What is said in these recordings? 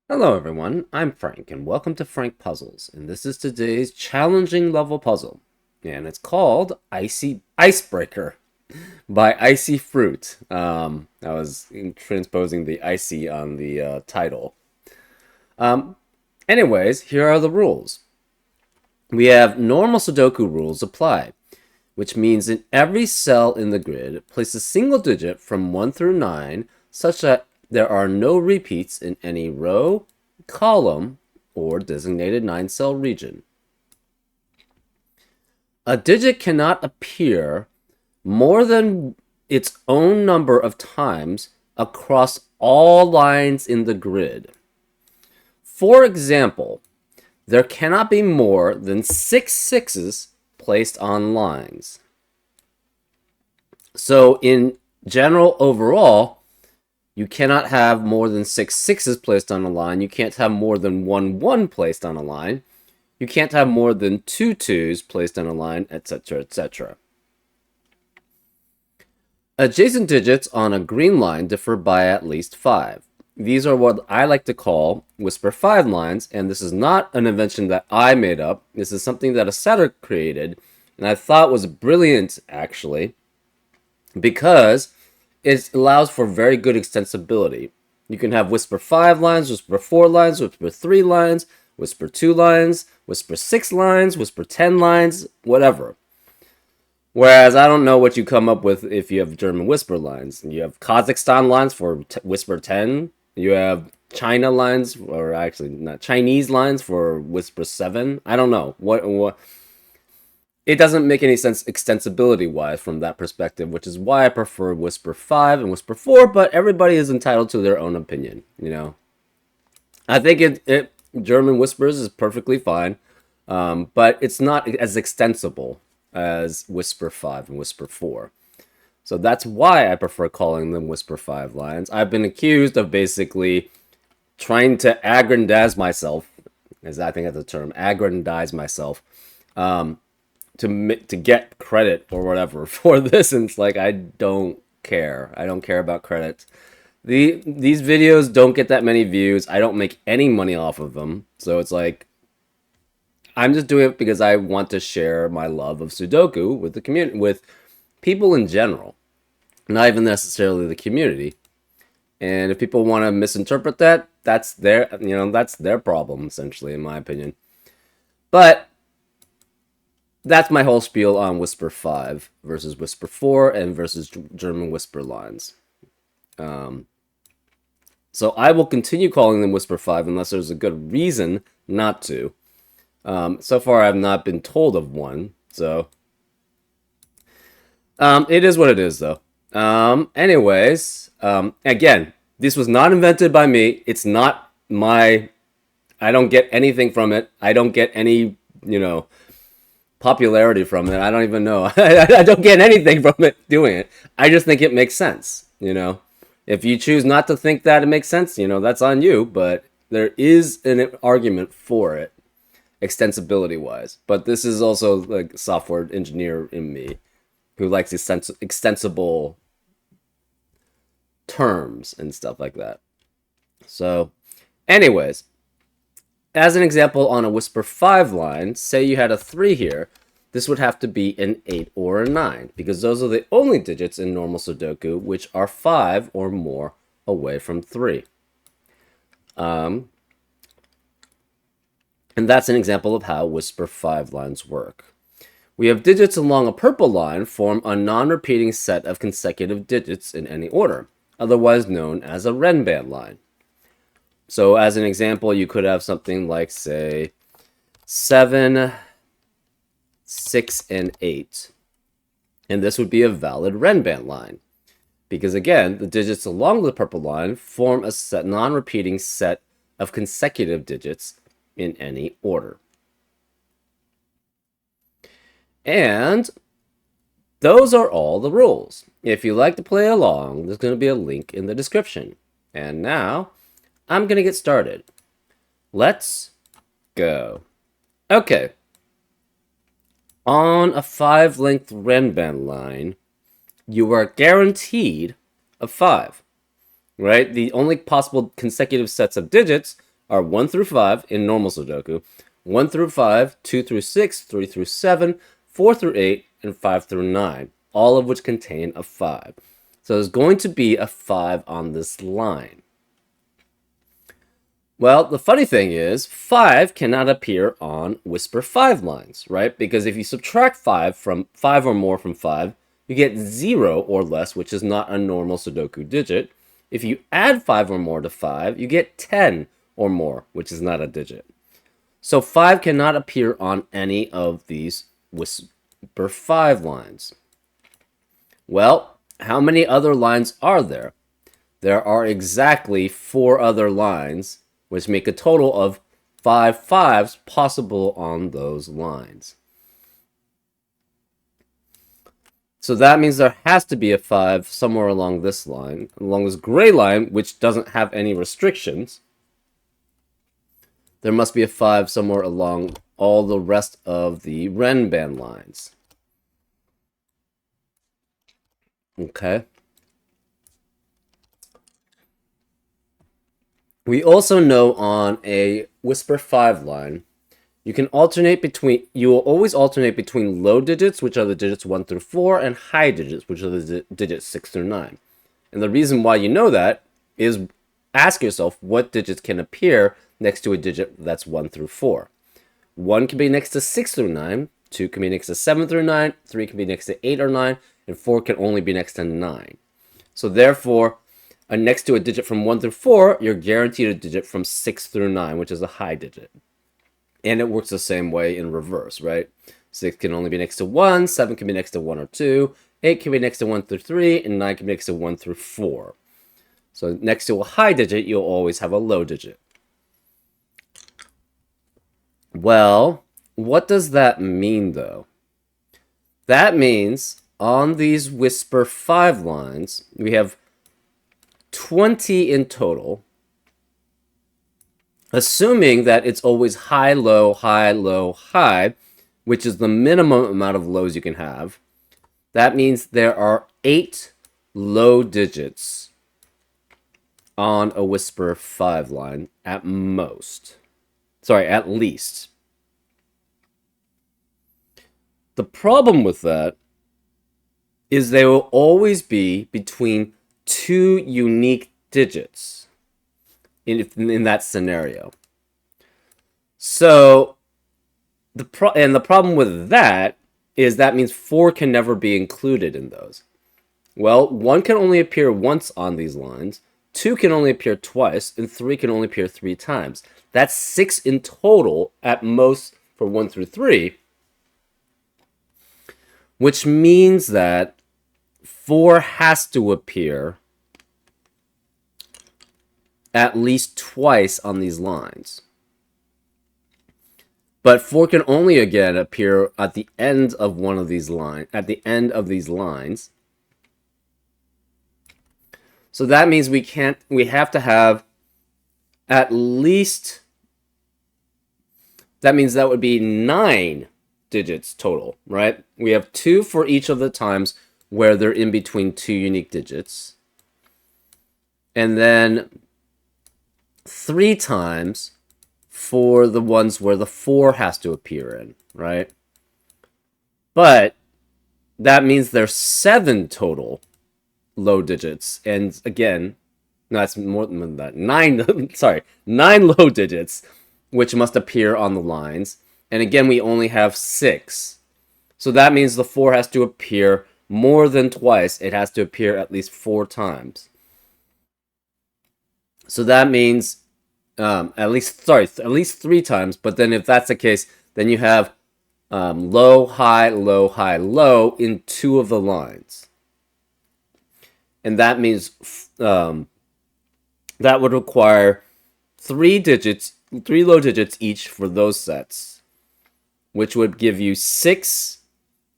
Hello everyone, I'm Frank and welcome to Frank Puzzles, and this is today's challenging level puzzle, and it's called Icy Icebreaker by Icy Fruit. I was transposing the icy on the title. Um, Anyways, here are the rules. We have normal Sudoku rules apply, which means in every cell in the grid, place a single digit from 1 through 9 such that there are no repeats in any row, column, or designated 9-cell region. A digit cannot appear more than its own number of times across all lines in the grid. For example, there cannot be more than 6 sixes placed on lines. So in general, overall, you cannot have more than 6 sixes placed on a line. You can't have more than 1 placed on a line. You can't have more than 2 twos placed on a line, etc., etc. Adjacent digits on a green line differ by at least 5. These are what I like to call Whisper 5 lines, and this is not an invention that I made up. This is something that a setter created, and I thought was brilliant, actually, because it allows for very good extensibility. You can have Whisper 5 lines, Whisper 4 lines, Whisper 3 lines, Whisper 2 lines, Whisper 6 lines, Whisper 10 lines, whatever. Whereas I don't know what you come up with if you have German Whisper lines. You have Kazakhstan lines for Whisper 10. You have China lines, or actually not Chinese lines for Whisper 7. I don't know. What it doesn't make any sense extensibility wise from that perspective, which is why I prefer Whisper 5 and Whisper 4, but everybody is entitled to their own opinion, you know. I think it German Whispers is perfectly fine, but it's not as extensible as Whisper 5 and Whisper 4. So that's why I prefer calling them Whisper 5 lines. I've been accused of basically trying to aggrandize myself, as I think that's the term, aggrandize myself, to get credit or whatever for this, and it's like I don't care. I don't care about credit. These videos don't get that many views. I don't make any money off of them, so it's like I'm just doing it because I want to share my love of Sudoku with the community, with people in general, not even necessarily the community. And if people want to misinterpret that, that's their problem, essentially, in my opinion. But that's my whole spiel on Whisper 5 versus Whisper 4 and versus German Whisper lines. So I will continue calling them Whisper 5 unless there's a good reason not to. So far, I've not been told of one, so it is what it is, though. Anyways, again, this was not invented by me. It's not my. I don't get anything from it. I don't get any, popularity from it. I don't even know. I don't get anything from it doing it. I just think it makes sense, If you choose not to think that it makes sense, that's on you, but there is an argument for it, extensibility wise. But this is also like software engineer in me who likes extensible terms and stuff like that. So, anyways, as an example on a Whisper 5 line, say you had a 3 here, this would have to be an 8 or a 9, because those are the only digits in normal Sudoku which are 5 or more away from 3. And that's an example of how Whisper 5 lines work. We have digits along a purple line form a non-repeating set of consecutive digits in any order, otherwise known as a Renban line. So as an example, you could have something like, say, 7, 6, and 8. And this would be a valid Renban line. Because again, the digits along the purple line form a non-repeating set of consecutive digits in any order. And those are all the rules. If you like to play along, there's going to be a link in the description. And now, I'm going to get started. Let's go. Okay. On a 5-length Renban line, you are guaranteed a 5, right? The only possible consecutive sets of digits are 1 through 5 in normal Sudoku, 1 through 5, 2 through 6, 3 through 7, 4 through 8, and 5 through 9, all of which contain a 5. So there's going to be a 5 on this line. Well, the funny thing is, 5 cannot appear on Whisper 5 lines, right? Because if you subtract 5 or more from 5, you get 0 or less, which is not a normal Sudoku digit. If you add 5 or more to 5, you get 10 or more, which is not a digit. So 5 cannot appear on any of these Whisper 5 lines. Well, how many other lines are there? There are exactly 4 other lines, which make a total of 5 5s possible on those lines. So that means there has to be a 5 somewhere along this line, along this gray line, which doesn't have any restrictions. There must be a 5 somewhere along all the rest of the Renban lines. Okay. We also know on a Whisper 5 line, you will always alternate between low digits, which are the digits 1 through 4, and high digits, which are the digits 6 through 9. And the reason why you know that is ask yourself what digits can appear next to a digit that's 1 through 4. 1 can be next to 6 through 9, 2 can be next to 7 through 9, 3 can be next to 8 or 9, and 4 can only be next to 9. So therefore, next to a digit from 1 through 4, you're guaranteed a digit from 6 through 9, which is a high digit. And it works the same way in reverse, right? 6 can only be next to 1, 7 can be next to 1 or 2, 8 can be next to 1 through 3, and 9 can be next to 1 through 4. So next to a high digit, you'll always have a low digit. Well, what does that mean, though? That means on these Whisper 5 lines, we have 20 in total, assuming that it's always high, low, high, low, high, which is the minimum amount of lows you can have. That means there are 8 low digits on a Whisper 5 line at most. Sorry, at least. The problem with that is they will always be between 2 unique digits in that scenario. So the problem with that is that means 4 can never be included in those. Well, 1 can only appear once on these lines, 2 can only appear twice, and 3 can only appear 3 times. That's 6 in total at most for 1 through 3, which means that 4 has to appear at least twice on these lines. But 4 can only again appear at the end of one of these lines, So that means we have to have at least, that means that would be 9 digits total, right? We have 2 for each of the times where they're in between 2 unique digits. And then 3 times for the ones where the 4 has to appear in, right? But that means there's 7 total low digits. And again, no, that's more than that. 9, sorry, 9 low digits, which must appear on the lines. And again, we only have 6. So that means the 4 has to appear more than twice. It has to appear at least 4 times. So that means at least 3 times. But then if that's the case, then you have low, high, low, high, low in 2 of the lines. And that means that would require 3 low digits each for those sets, which would give you 6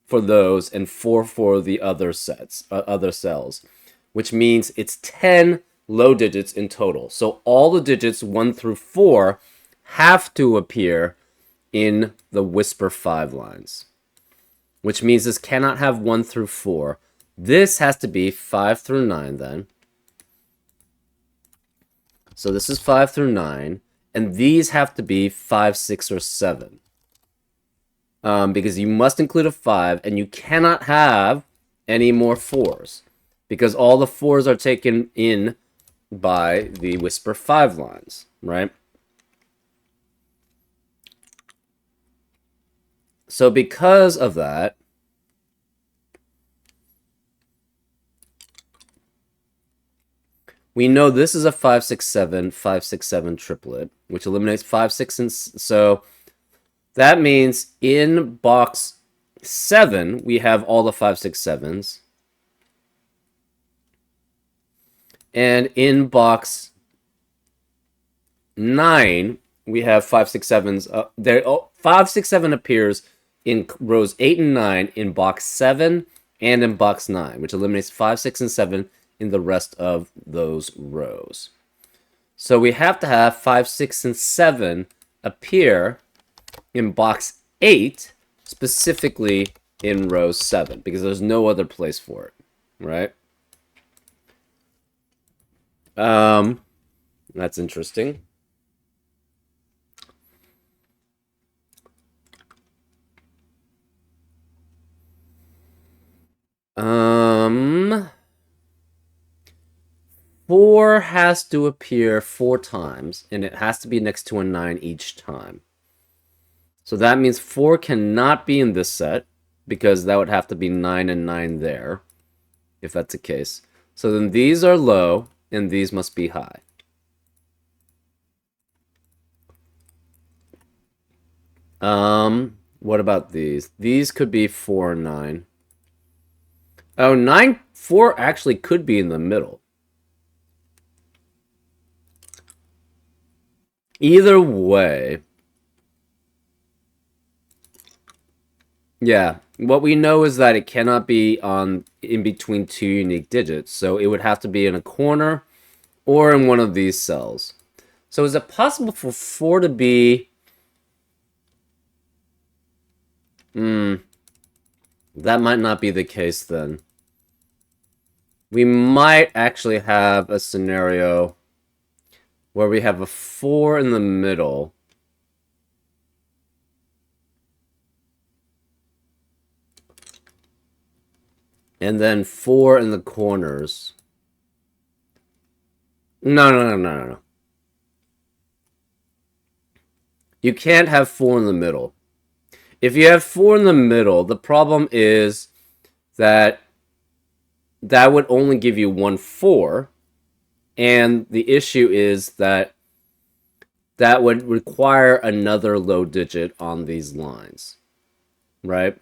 for those and 4 for the other sets, other cells, which means it's 10 low digits in total. So all the digits 1 through 4 have to appear in the Whisper 5 lines, which means this cannot have 1 through 4. This has to be 5 through 9 then. So this is 5 through 9. And these have to be 5, 6, or 7. Because you must include a 5, and you cannot have any more 4s. Because all the 4s are taken in by the Whisper 5 lines, right? So because of that, we know this is a 5, 6, 7, 5, 6, 7 triplet, which eliminates 5, 6, and so that means in box 7, we have all the 5, 6, 7s. And in box 9, we have 5, 6, 7s. 5, 6, 7 appears in rows 8 and 9 in box 7 and in box 9, which eliminates 5, 6, and 7 in the rest of those rows. So we have to have 5, 6, and 7 appear in box 8, specifically in row 7, because there's no other place for it, right? That's interesting. Four has to appear 4 times, and it has to be next to a 9 each time. So that means 4 cannot be in this set, because that would have to be 9 and 9 there, if that's the case. So then these are low, and these must be high. What about these? These could be 4 and 9. Oh, 9, 4 actually could be in the middle. Either way, yeah, what we know is that it cannot be in between 2 unique digits, so it would have to be in a corner or in one of these cells. So is it possible for 4 to be... that might not be the case then. We might actually have a scenario where we have a 4 in the middle. And then 4 in the corners. No. You can't have 4 in the middle. If you have 4 in the middle, the problem is that that would only give you 1 4. And the issue is that that would require another low digit on these lines, right?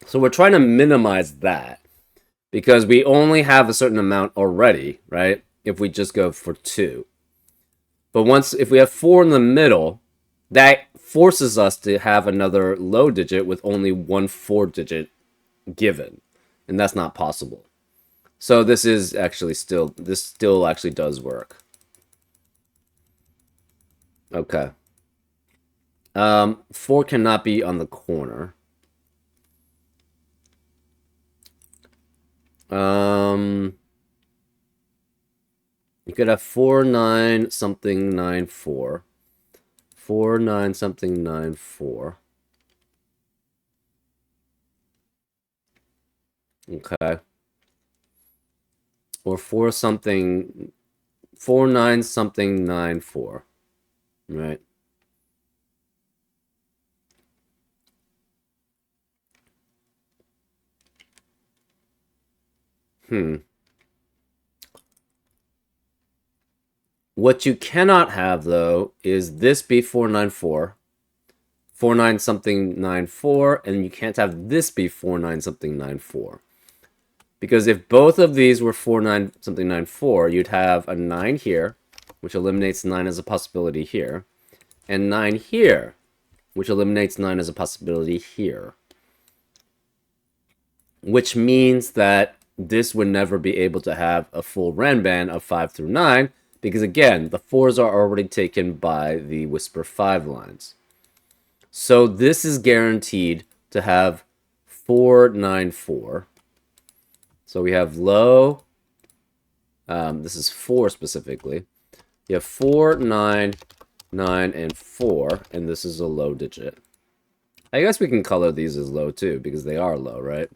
So we're trying to minimize that because we only have a certain amount already, right? If we just go for 2. But if we have 4 in the middle, that forces us to have another low digit with only 1 4 digit given. And that's not possible. So this still actually does work. Okay. 4 cannot be on the corner. You could have 4 9 something 9 4. 4 9 something 9 4. Okay. Or 4 something 4 9 something 9 4. Right. What you cannot have, though, is this be 494, 49 something 94, and you can't have this be 49 something 94. Because if both of these were 49 something 94, you'd have a 9 here, which eliminates 9 as a possibility here, and 9 here, which eliminates 9 as a possibility here. Which means that this would never be able to have a full Ranban of 5 through 9, because again, the 4s are already taken by the Whisper 5 lines. So this is guaranteed to have 4, 9, 4. So we have low, this is 4 specifically. You have 4, 9, 9, and 4, and this is a low digit. I guess we can color these as low too, because they are low, right?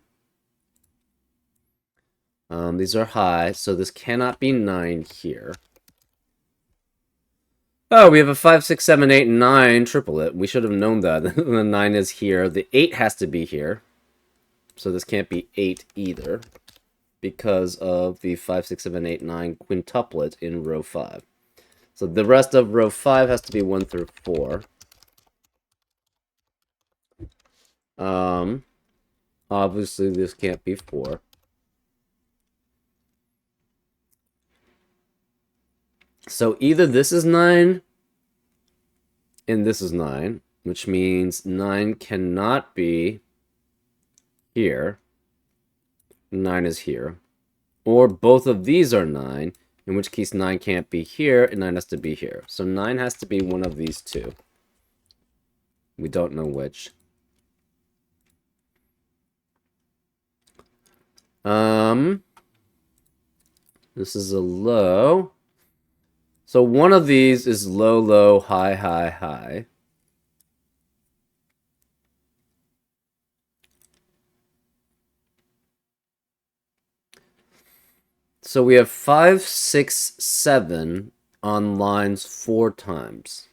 These are high, so this cannot be 9 here. Oh, we have a 5, 6, 7, 8, 9 triplet. We should have known that. The 9 is here. The 8 has to be here. So this can't be 8 either, because of the 5, 6, 7, 8, 9 quintuplet in row 5. So the rest of row 5 has to be 1 through 4. Obviously this can't be 4. So either this is 9 and this is 9, which means 9 cannot be here. 9 is here. Or both of these are 9, in which case 9 can't be here and 9 has to be here. So 9 has to be one of these two. We don't know which. This is a low. So one of these is low, low, high, high, high. So we have 5, 6, 7 on lines 4 times.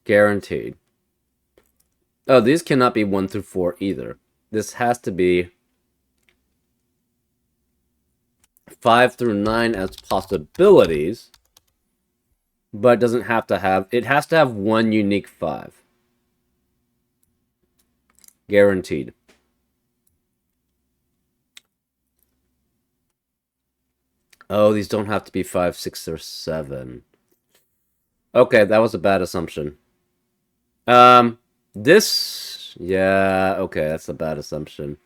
Guaranteed. Oh, these cannot be 1 through 4 either. This has to be 5 through 9 as possibilities, but it doesn't have to have, it has to have one unique 5. Guaranteed. Oh, these don't have to be 5, 6, or 7. Okay, that was a bad assumption. This, yeah, okay, that's a bad assumption.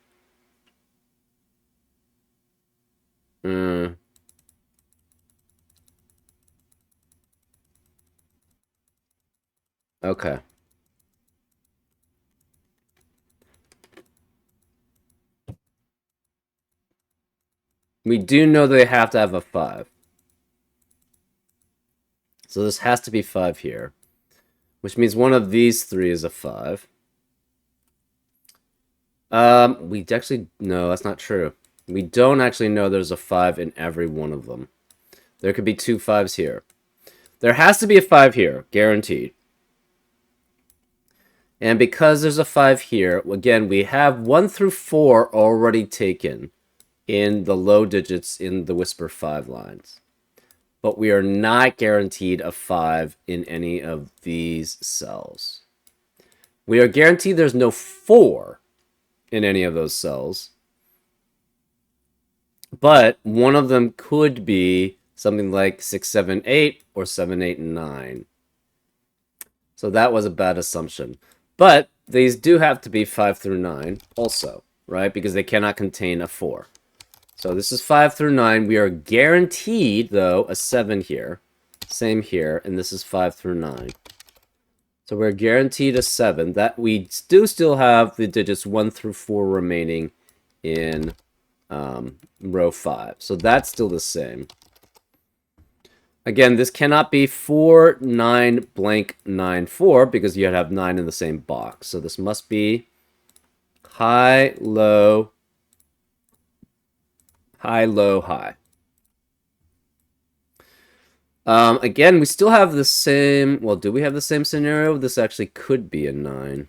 Okay. We do know they have to have a 5. So this has to be 5 here, which means one of these 3 is a 5. We actually, no, that's not true. We don't actually know there's a 5 in every one of them. There could be 2 5s here. There has to be a 5 here, guaranteed. And because there's a 5 here, again, we have 1 through 4 already taken in the low digits in the Whisper 5 lines. But we are not guaranteed a 5 in any of these cells. We are guaranteed there's no 4 in any of those cells. But one of them could be something like 6, 7, 8 or 7, 8, and 9. So that was a bad assumption. But these do have to be 5 through 9 also, right? Because they cannot contain a 4. So this is 5 through 9. We are guaranteed, though, a 7 here. Same here. And this is 5 through 9. So we're guaranteed a 7. That we do still have the digits 1 through 4 remaining in row 5. So that's still the same. Again, this cannot be 4, 9, blank, 9, 4, because you have 9 in the same box. So this must be high, low, high, low, high. Again, we still have the same... Well, do we have the same scenario? This actually could be a 9.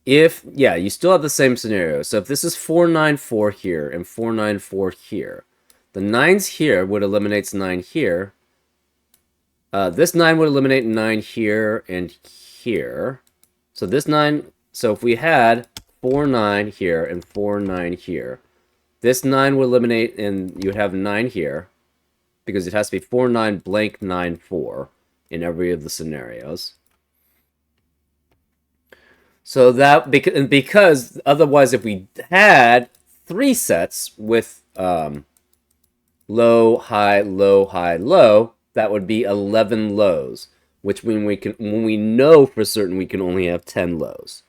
Yeah, you still have the same scenario. So if this is 494 here and 494 here, the 9's here would eliminate 9 here. This 9 would eliminate 9 here and here. So this 9, so if we had 4, 9 here and 4, 9 here, this 9 would eliminate and you would have 9 here, because it has to be 4, 9, blank, 9, 4 in every of the scenarios. So that, because otherwise if we had 3 sets with low, high, low, high, low, that would be 11 lows, which when we know for certain we can only have 10 lows.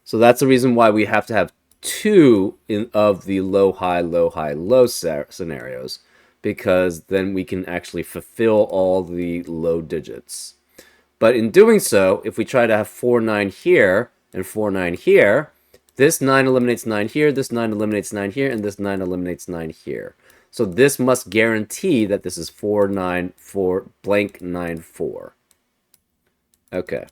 So that's the reason why we have to have two of the low, high, low, high, low scenarios, because then we can actually fulfill all the low digits. But in doing so, if we try to have 4, 9 here and 4, 9 here, this 9 eliminates 9 here, this 9 eliminates 9 here, and this 9 eliminates 9 here. So this must guarantee that this is 4, 9, 4, blank 9, 4. Okay.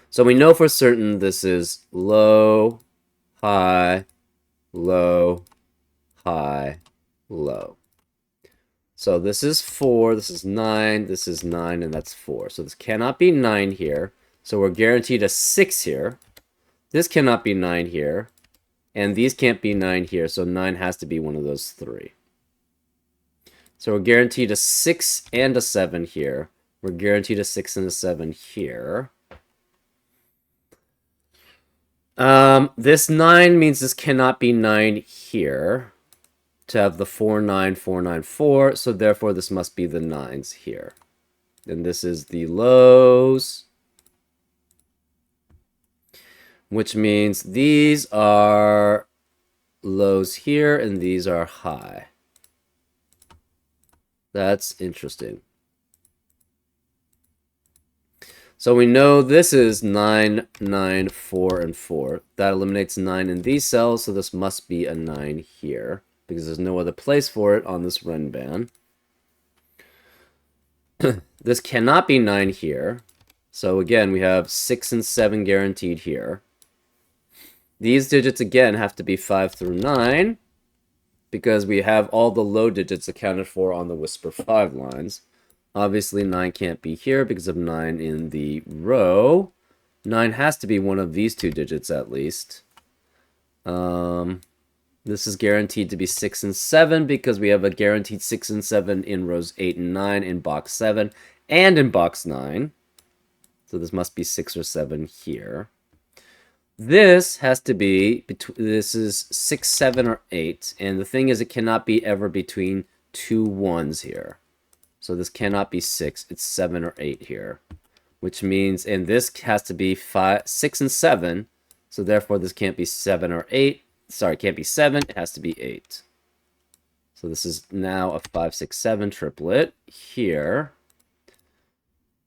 So we know for certain this is low, high, low, high, low. So this is 4, this is 9, this is 9, and that's 4. So this cannot be 9 here. So we're guaranteed a 6 here. This cannot be 9 here. And these can't be 9 here, so 9 has to be one of those 3. So we're guaranteed a 6 and a 7 here. We're guaranteed a 6 and a 7 here. This 9 means this cannot be 9 here to have the 4, 9, 4, 9, 4. So therefore, this must be the 9s here. And this is the lows, which means these are lows here and these are high. That's interesting. So we know this is 9, 9, 4, and 4. That eliminates 9 in these cells, so this must be a 9 here, because there's no other place for it on this Renban. This cannot be 9 here. So again, we have 6 and 7 guaranteed here. These digits, again, have to be 5 through 9, because we have all the low digits accounted for on the Whisper 5 lines. Obviously, 9 can't be here because of 9 in the row. 9 has to be one of these two digits at least. This is guaranteed to be 6 and 7 because we have a guaranteed 6 and 7 in rows 8 and 9 in box 7 and in box 9. So this must be 6 or 7 here. This has to be, this is 6, 7, or 8. And the thing is, it cannot be ever between two 1s here. So this cannot be 6. It's 7 or 8 here. Which means, and this has to be 5, 6, and 7. So therefore, this can't be 7 or 8. Sorry, it can't be 7. It has to be 8. So this is now a 5, 6, 7 triplet here.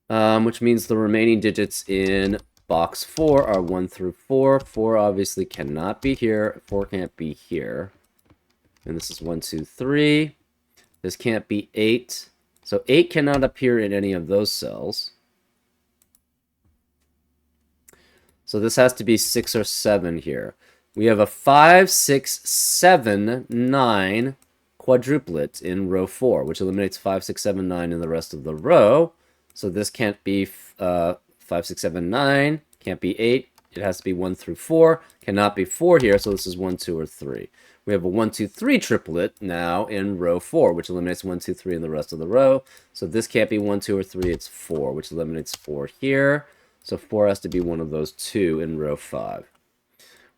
Which means the remaining digits in box 4 are 1 through 4. 4 obviously cannot be here. 4 can't be here. And this is 1, 2, 3. This can't be 8. So 8 cannot appear in any of those cells. So this has to be 6 or 7 here. We have a 5, 6, 7, 9 quadruplet in row 4, which eliminates 5, 6, 7, 9 in the rest of the row. So this can't be 5, 6, 7, 9. Can't be 8. It has to be 1 through 4. Cannot be 4 here, so this is 1, 2, or 3. We have a 1, 2, 3 triplet now in row 4, which eliminates 1, 2, 3 in the rest of the row. So this can't be 1, 2, or 3. It's 4, which eliminates 4 here. So 4 has to be one of those 2 in row 5.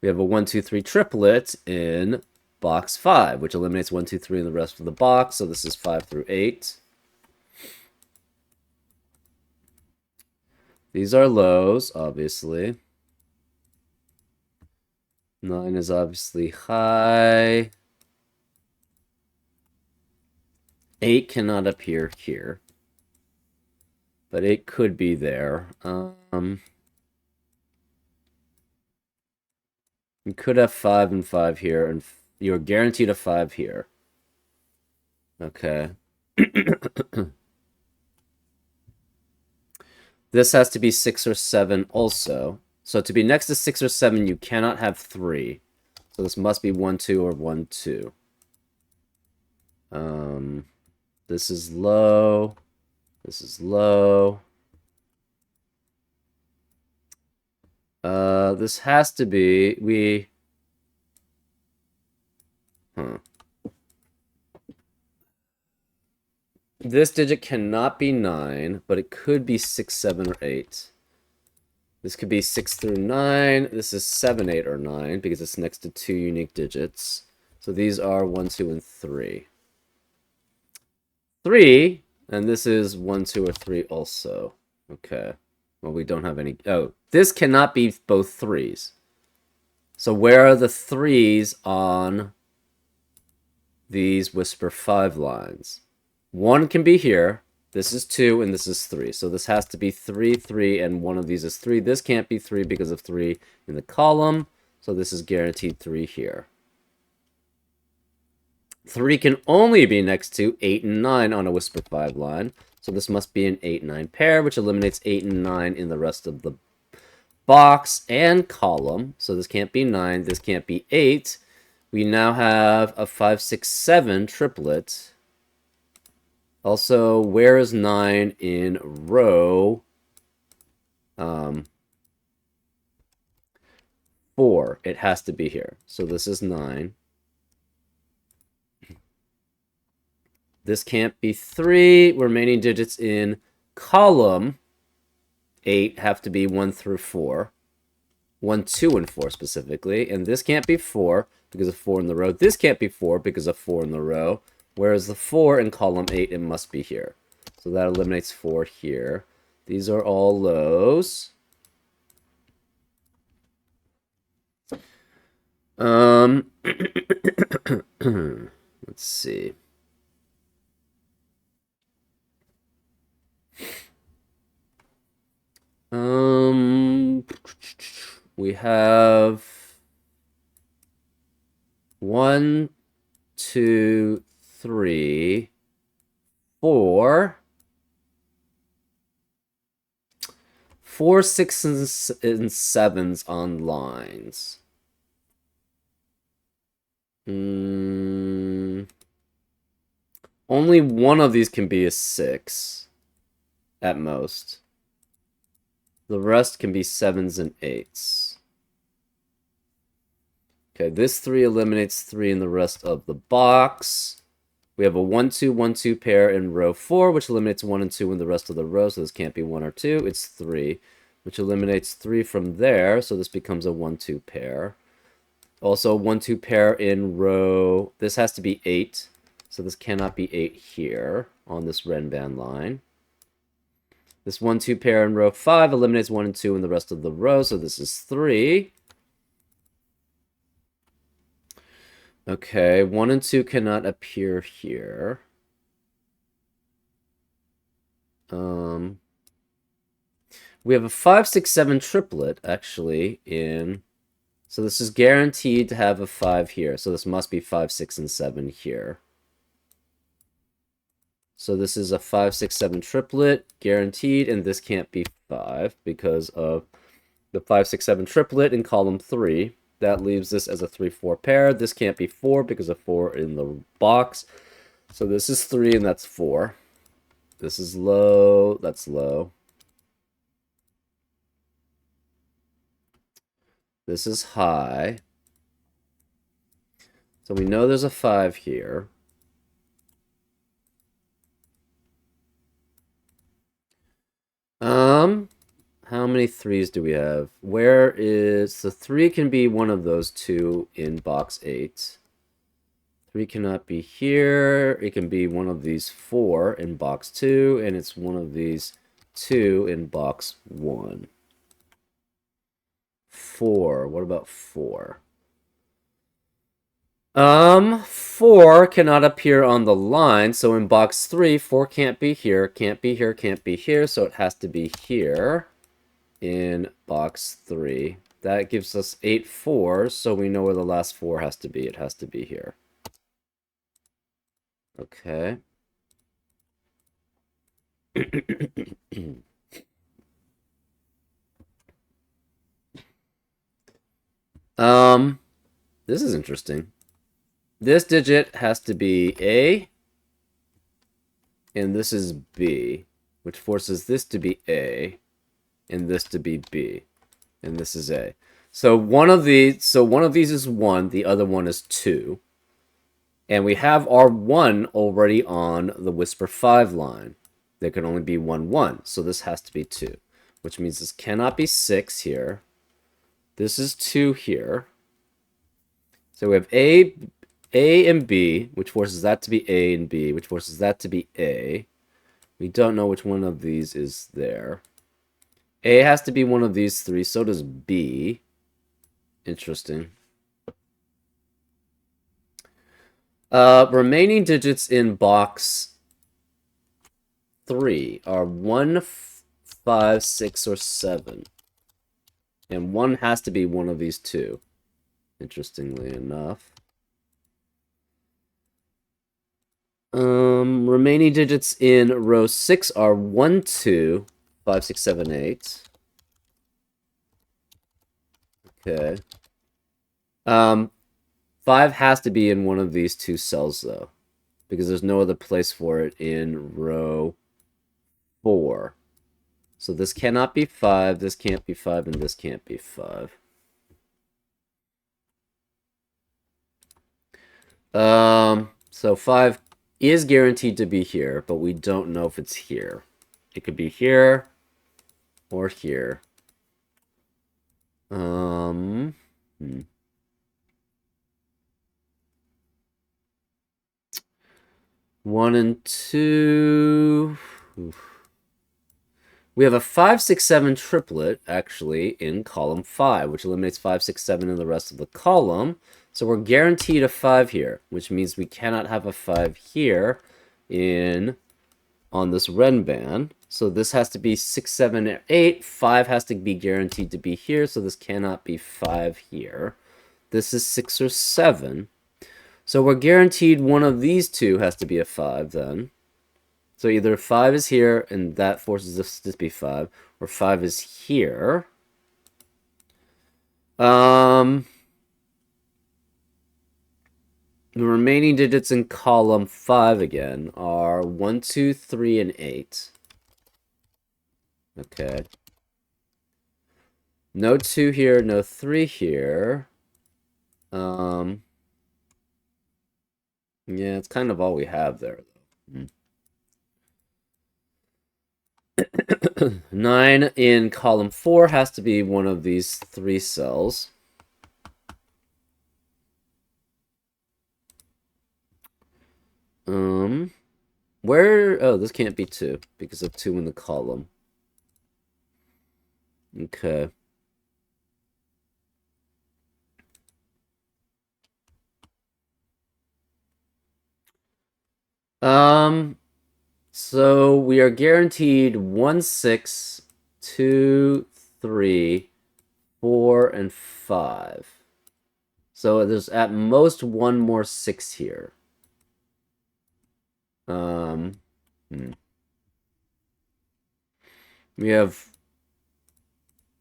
We have a 1, 2, 3 triplet in box 5, which eliminates 1, 2, 3 in the rest of the box. So this is 5 through 8. These are lows, obviously. 9 is obviously high. 8 cannot appear here. But 8 could be there. You could have 5 and 5 here, and you're guaranteed a 5 here. Okay. This has to be 6 or 7 also. So to be next to 6 or 7, you cannot have 3. So this must be 1, 2, or 1, 2. This is low. This is low. This has to be, This digit cannot be 9, but it could be 6, 7, or 8. This could be 6 through 9. This is 7, 8, or 9 because it's next to 2 unique digits. So these are 1, 2, and 3. 3, and this is 1, 2, or 3 also. Okay. Well, we don't have any... Oh, this cannot be both 3s. So where are the 3s on these Whisper 5 lines? 1 can be here. This is 2, and this is 3. So this has to be 3, 3, and one of these is 3. This can't be 3 because of 3 in the column. So this is guaranteed 3 here. 3 can only be next to 8 and 9 on a Whisper 5 line. So this must be an 8-9 pair, which eliminates 8 and 9 in the rest of the box and column. So this can't be 9. This can't be 8. We now have a 5, 6, 7 triplet. Also, where is 9 in row 4? It has to be here. So this is 9. This can't be 3. Remaining digits in column 8 have to be 1 through 4. 1, 2, and 4 specifically. And this can't be 4 because of 4 in the row. This can't be 4 because of 4 in the row. Whereas the 4 in column 8, it must be here. So that eliminates 4 here. These are all lows. Let's see. We have 1, 2, 3, 4, 4, 6, and 7s on lines. Only one of these can be a 6 at most. The rest can be 7s and 8s. Okay, this 3 eliminates 3 in the rest of the box. We have a 1, 2, 1, 2 pair in row 4, which eliminates 1 and 2 in the rest of the row, so this can't be 1 or 2. It's 3, which eliminates 3 from there, so this becomes a 1, 2 pair. Also, 1, 2 pair in row... This has to be 8, so this cannot be 8 here on this Renban line. This 1, 2 pair in row 5 eliminates 1 and 2 in the rest of the row, so this is 3. Okay, 1 and 2 cannot appear here. We have a 5, 6, 7 triplet, actually, in... So this is guaranteed to have a 5 here, so this must be 5, 6, and 7 here. So this is a 5, 6, 7 triplet, guaranteed, and this can't be 5 because of the 5, 6, 7 triplet in column 3. That leaves this as a 3, 4 pair. This can't be 4 because of 4 in the box. So this is 3, and that's 4. This is low, that's low. This is high. So we know there's a 5 here. How many 3s do we have? Where is... The 3 can be one of those 2 in box 8. 3 cannot be here. It can be one of these 4 in box 2, and it's one of these 2 in box 1. 4. What about 4? 4 cannot appear on the line, so in box 3, 4 can't be here, can't be here, can't be here, so it has to be here in box 3. That gives us 8 4s, so we know where the last 4 has to be. It has to be here. Okay. This is interesting. This digit has to be A, and this is B, which forces this to be A, and this to be B, and this is A. So one of these is 1, the other one is 2. And we have our 1 already on the Whisper 5 line. There can only be 1, 1, so this has to be 2, which means this cannot be 6 here. This is 2 here. So we have A and B, which forces that to be A and B, which forces that to be A. We don't know which one of these is there. A has to be one of these three, so does B. Interesting. Remaining digits in box 3 are 1, 5, 6, or 7. And 1 has to be one of these two, interestingly enough. Remaining digits in row 6 are 1, 2, 5, 6, 7, 8. Okay. 5 has to be in one of these two cells, though, because there's no other place for it in row 4. So this cannot be 5, this can't be 5, and this can't be 5. So 5 is guaranteed to be here, but we don't know if it's here. It could be here or here. Hmm. 1 and 2. Oof. We have a 5, 6, 7 triplet, actually, in column 5, which eliminates 5, 6, 7 in the rest of the column. So we're guaranteed a 5 here, which means we cannot have a 5 here on this red band. So this has to be 6, 7, 8. 5 has to be guaranteed to be here, so this cannot be 5 here. This is 6 or 7. So we're guaranteed one of these two has to be a 5 then. So either 5 is here, and that forces this to be 5, or 5 is here. The remaining digits in column 5 again are 1, 2, 3, and 8. Okay. No 2 here, no 3 here. Yeah, it's kind of all we have there, though. 9 in column 4 has to be one of these 3 cells. Where? Oh, this can't be 2 because of 2 in the column. Okay. So we are guaranteed 1, 6, 2, 3, 4, and 5. So there's at most one more 6 here. We have...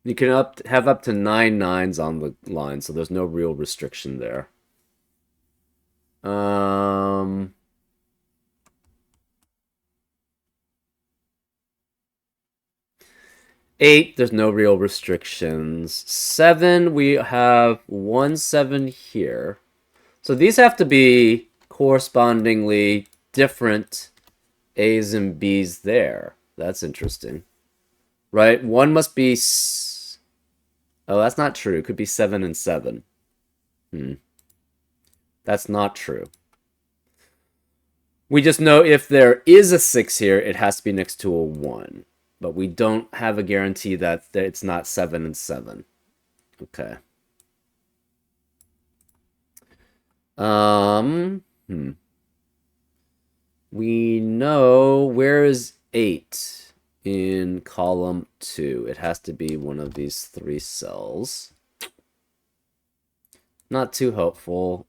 You can have up to 9 nines on the line, so there's no real restriction there. 8, there's no real restrictions. 7, we have 1, 7 here. So these have to be correspondingly different A's and B's there. That's interesting. Right? 1 must be... Oh, that's not true. It could be 7 and 7. That's not true. We just know if there is a 6 here, it has to be next to a 1. But we don't have a guarantee that it's not 7 and 7. Okay. We know where is 8 in column 2. It has to be one of these 3 cells. Not too hopeful.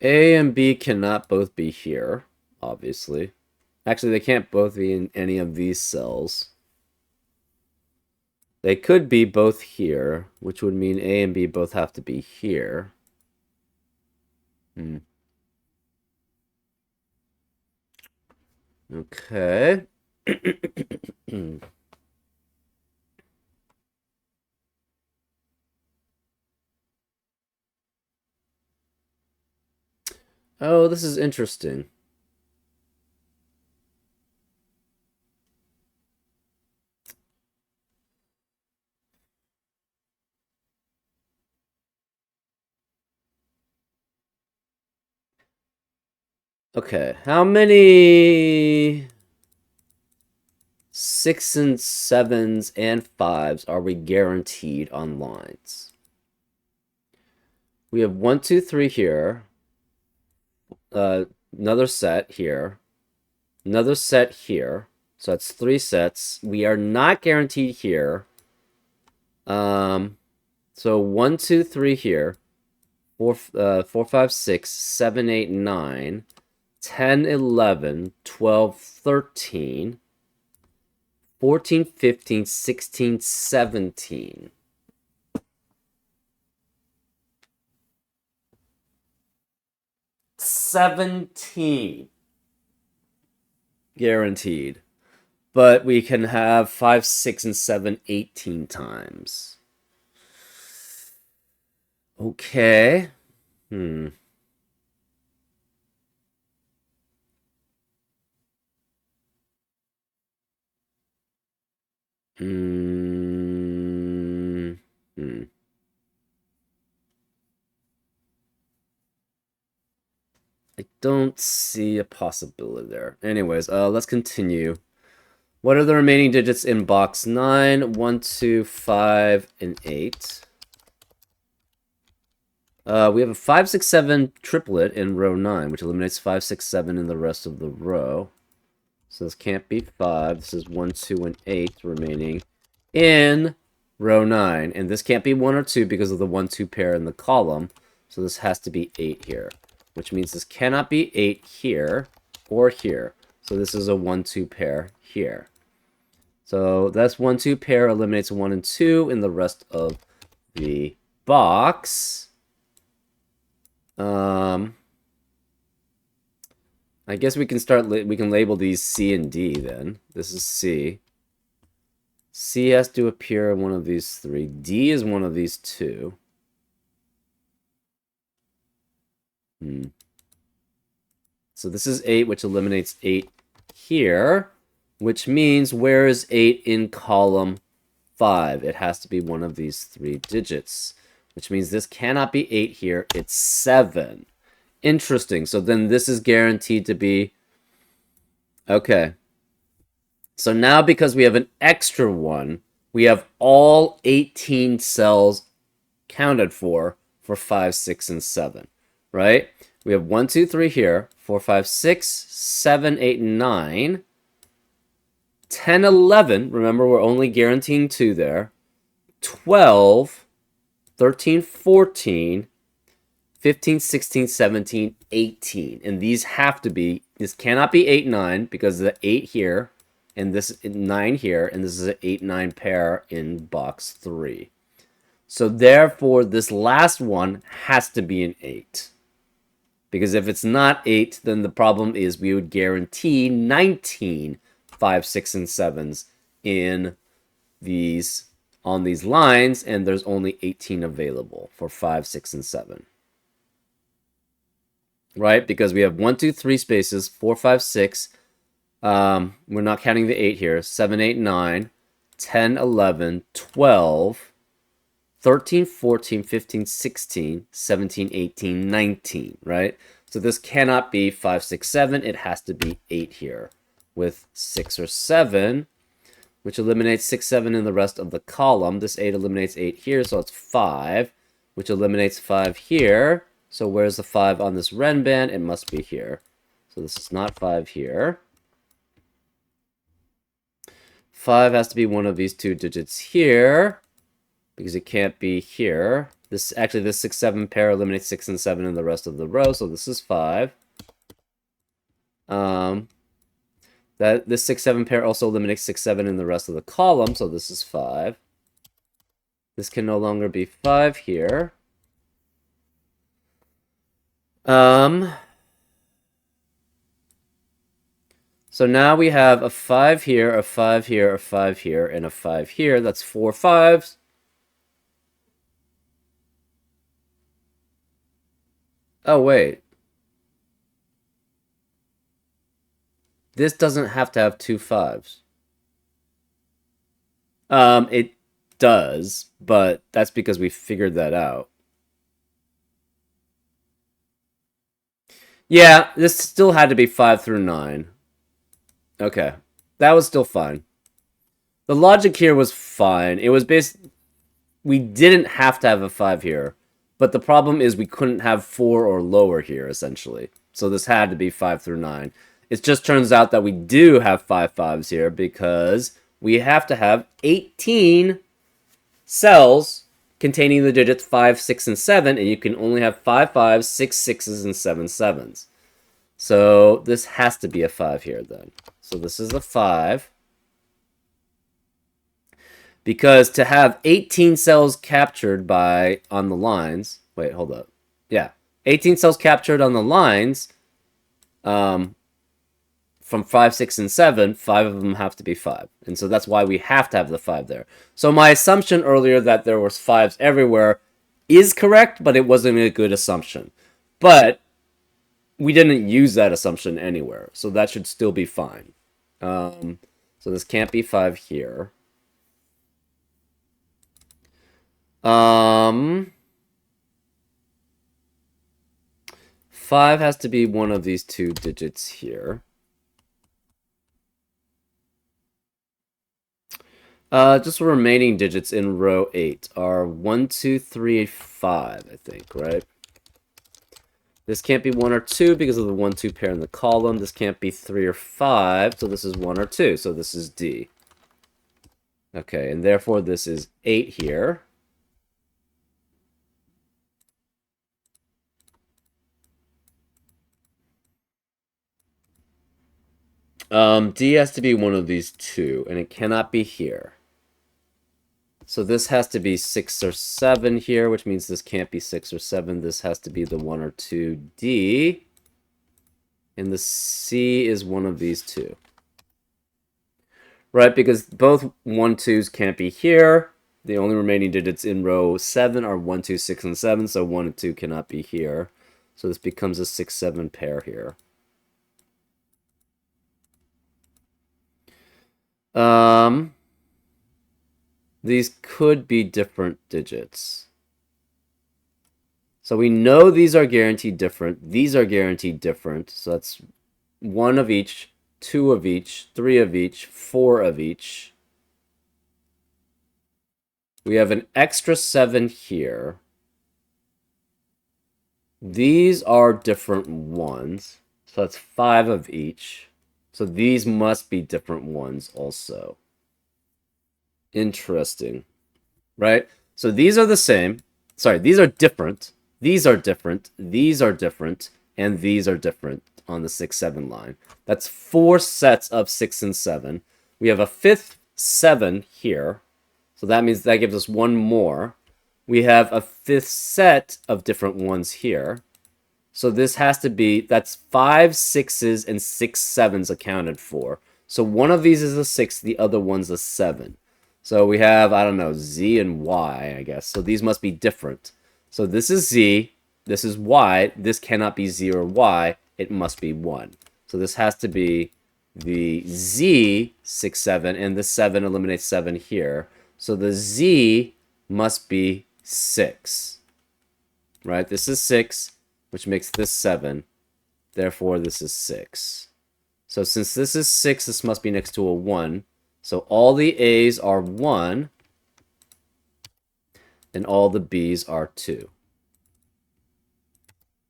A and B cannot both be here, obviously. Actually, they can't both be in any of these cells. They could be both here, which would mean A and B both have to be here. Okay. Oh, this is interesting. Okay, how many 6 and 7s and 5s are we guaranteed on lines? We have 1, 2, 3 here. Another set here. Another set here. So that's 3 sets. We are not guaranteed here. So 1, 2, 3 here. 4, 5, 6, 7, 8, 9, 10, 11, 12, 13, 14, 15, 16, 17. 17 guaranteed. But we can have 5, 6, and 7 18 times. Okay. Hmm. Hmm. Hmm. I don't see a possibility there. Anyways, let's continue. What are the remaining digits in box 9? 1, 2, 5, and 8. We have a 5, 6, 7 triplet in row 9, which eliminates 5, 6, 7 in the rest of the row. So this can't be 5. This is 1, 2, and 8 remaining in row 9. And this can't be 1 or 2 because of the 1, 2 pair in the column. So this has to be 8 here, which means this cannot be 8 here or here. So this is a 1, 2 pair here. So that's 1, 2 pair eliminates 1 and 2 in the rest of the box. I guess we can we can label these C and D then. This is C. C has to appear in one of these 3. D is one of these 2. So this is 8, which eliminates 8 here, which means where is 8 in column 5? It has to be one of these 3 digits, which means this cannot be 8 here. It's 7. Interesting. So then this is guaranteed to be... Okay. So now because we have an extra one, we have all 18 cells counted for 5, 6, and 7, right? We have 1, 2, 3 here, 4, 5, 6, 7, 8, 9, 10, 11. Remember, we're only guaranteeing 2 there. 12, 13, 14, 15, 16, 17, 18. And these have to be, this cannot be 8, 9 because the 8 here and this 9 here, and this is an 8, 9 pair in box 3. So therefore, this last one has to be an 8. Because if it's not 8, then the problem is we would guarantee 19 5, 6, and 7s in these on these lines, and there's only 18 available for 5, 6, and 7. Right? Because we have 1, 2, 3 spaces, 4, 5, 6. We're not counting the 8 here. 7, 8, 9, 10, 11, 12, 13, 14, 15, 16, 17, 18, 19, right? So this cannot be 5, 6, 7. It has to be 8 here with 6 or 7, which eliminates 6, 7 in the rest of the column. This 8 eliminates 8 here, so it's 5, which eliminates 5 here. So where's the 5 on this Ren band? It must be here. So this is not 5 here. 5 has to be one of these 2 digits here, because it can't be here. This 6, 7 pair eliminates 6 and 7 in the rest of the row, so this is 5. This 6, 7 pair also eliminates 6, 7 in the rest of the column, so this is 5. This can no longer be 5 here. So now we have a 5 here, a 5 here, a 5 here, and a 5 here. That's 4 5s. Oh, wait. This doesn't have to have 2 5s. It does, but that's because we figured that out. Yeah, this still had to be 5 through 9. Okay. That was still fine. The logic here was fine. It was we didn't have to have a 5 here. But the problem is we couldn't have 4 or lower here, essentially. So this had to be 5 through 9. It just turns out that we do have 5 5s here because we have to have 18 cells containing the digits 5, 6, and 7, and you can only have 5 5s, 6 6s, and 7 7s. So this has to be a 5 here then. So this is a 5. Because to have 18 cells captured on the lines, wait, hold up. Yeah, 18 cells captured on the lines from 5, 6, and 7, 5 of them have to be 5. And so that's why we have to have the 5 there. So my assumption earlier that there was 5s everywhere is correct, but it wasn't a good assumption. But we didn't use that assumption anywhere, so that should still be fine. So this can't be 5 here. 5 has to be one of these two digits here. Just the remaining digits in row 8 are 1, 2, 3, 5, I think, right? This can't be 1 or 2 because of the 1, 2 pair in the column. This can't be 3 or 5, so this is 1 or 2, so this is D. Okay, and therefore this is 8 here. D has to be one of these two, and it cannot be here. So this has to be 6 or 7 here, which means this can't be 6 or 7. This has to be the 1 or 2 D. And the C is one of these two. Right, because both 1, 2s can't be here. The only remaining digits in row 7 are 1, 2, 6, and 7, so 1 and 2 cannot be here. So this becomes a 6, 7 pair here. These could be different digits. So we know these are guaranteed different. These are guaranteed different. So that's 1 of each, 2 of each, 3 of each, 4 of each. We have an extra 7 here. These are different ones. So that's 5 of each. So these must be different ones also. Interesting. Right? So these are the same. Sorry, these are different. These are different. These are different. And these are different on the 6, 7 line. That's 4 sets of 6 and 7. We have a 5th 7 here. So that means that gives us 1 more. We have a 5th set of different ones here. So this has to be, that's 5 6s and 6 7s accounted for. So one of these is a 6, the other one's a 7. So we have, I don't know, Z and Y, I guess. So these must be different. So this is Z, this is Y, this cannot be Z or Y, it must be 1. So this has to be the Z 6, 7, and the 7 eliminates 7 here. So the Z must be 6. Right? This is 6, which makes this 7. Therefore, this is 6. So since this is 6, this must be next to a 1. So all the A's are 1, and all the B's are 2.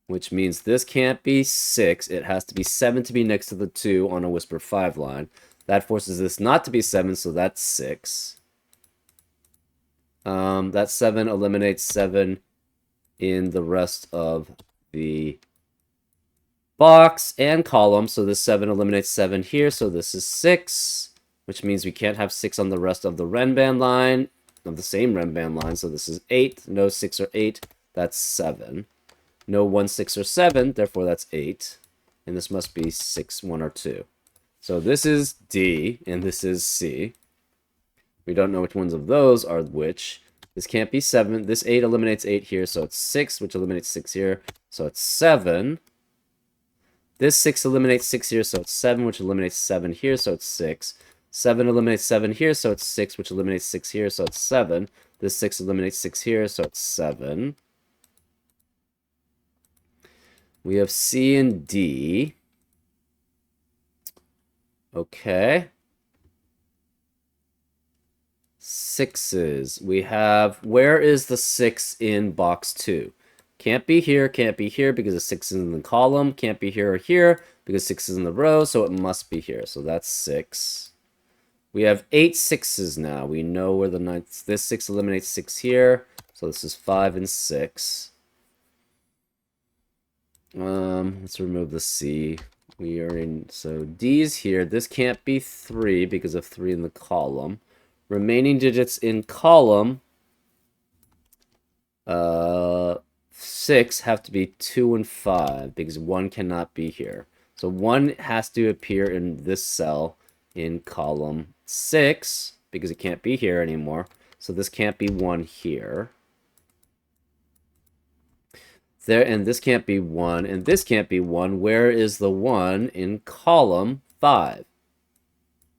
Which means this can't be 6. It has to be 7 to be next to the 2 on a Whisper 5 line. That forces this not to be 7, so that's 6. That 7 eliminates 7 in the rest of the box and column. So this 7 eliminates 7 here, so this is 6. Which means we can't have 6 on the rest of the Renban line, of the same Renban line. So this is 8. No 6 or 8. That's 7. No 1, 6, or 7. Therefore, that's 8. And this must be 6, 1, or 2. So this is D, and this is C. We don't know which ones of those are which. This can't be 7. This 8 eliminates 8 here, so it's 6, which eliminates 6 here. So it's 7. This 6 eliminates 6 here, so it's 7, which eliminates 7 here, so it's 6. 7 eliminates 7 here, so it's 6, which eliminates 6 here, so it's 7. This 6 eliminates 6 here, so it's 7. We have C and D. Okay. Sixes. We have, where is the 6 in box 2? Can't be here because the 6 is in the column. Can't be here or here because 6 is in the row, so it must be here. So that's 6. We have 8 sixes now. We know where the ninth. This 6 eliminates 6 here, so this is 5 and 6. Let's remove the C. We are in, so D is here. This can't be 3 because of 3 in the column. Remaining digits in column 6 have to be 2 and 5 because 1 cannot be here. So 1 has to appear in this cell in column 6 because it can't be here anymore. So this can't be 1 here. There, and this can't be 1, and this can't be 1. Where is the 1 in column 5?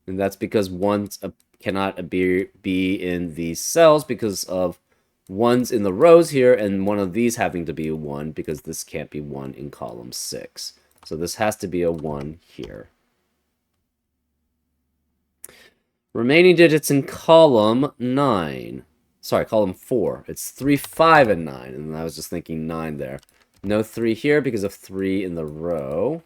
And that's because 1 cannot be in these cells because of 1's in the rows here, and one of these having to be a 1 because this can't be 1 in column 6. So this has to be a 1 here. Remaining digits in column 9. Sorry, column 4. It's 3, 5, and 9. And I was just thinking 9 there. No 3 here because of 3 in the row.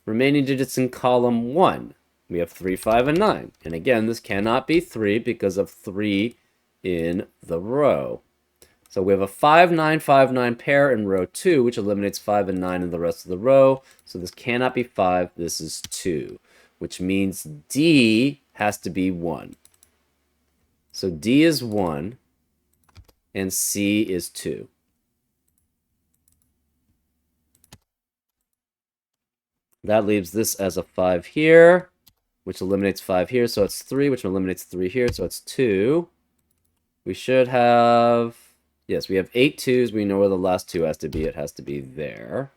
Remaining digits in column 1. We have 3, 5, and 9. And again, this cannot be 3 because of 3 in the row. So we have a 5, 9, 5, 9 pair in row 2, which eliminates 5 and 9 in the rest of the row. So this cannot be 5. This is 2, which means D has to be 1. So D is 1, and C is 2. That leaves this as a 5 here, which eliminates 5 here, so it's 3, which eliminates 3 here, so it's 2. We should have, yes, we have 8 2s. We know where the last 2 has to be. It has to be there.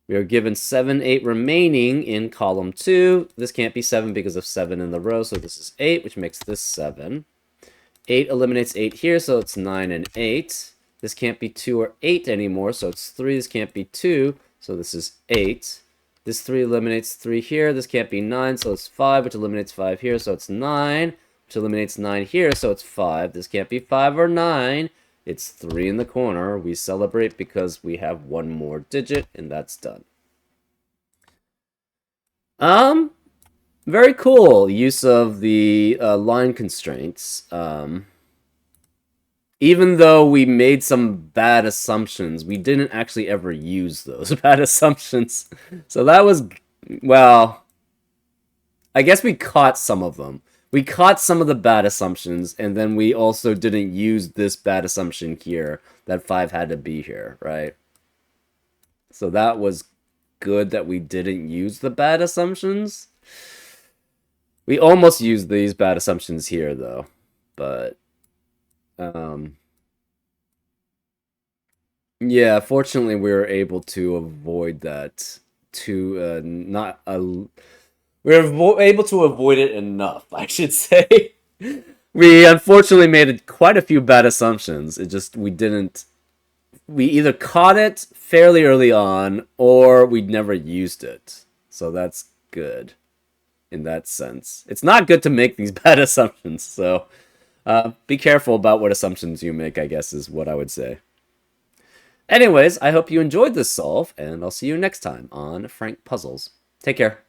We are given 7, 8 remaining in column 2. This can't be 7 because of 7 in the row, so this is 8, which makes this 7. 8 eliminates 8 here, so it's 9 and 8. This can't be 2 or 8 anymore, so it's 3. This can't be 2, so this is 8. This 3 eliminates 3 here. This can't be 9, so it's 5, which eliminates 5 here, so it's 9, which eliminates 9 here, so it's 5. This can't be 5 or 9. It's 3 in the corner. We celebrate because we have one more digit, and that's done. Very cool use of the line constraints. Even though we made some bad assumptions, we didn't actually ever use those bad assumptions. So that was, well, I guess we caught some of them. We caught some of the bad assumptions, and then we also didn't use this bad assumption here, that 5 had to be here, right? So that was good that we didn't use the bad assumptions. We almost used these bad assumptions here, though. But, yeah, fortunately we were able to avoid that. We were able to avoid it enough, I should say. We unfortunately made quite a few bad assumptions. It just, we either caught it fairly early on, or we'd never used it. So that's good in that sense. It's not good to make these bad assumptions, so be careful about what assumptions you make, I guess, is what I would say. Anyways, I hope you enjoyed this solve, and I'll see you next time on Frank Puzzles. Take care.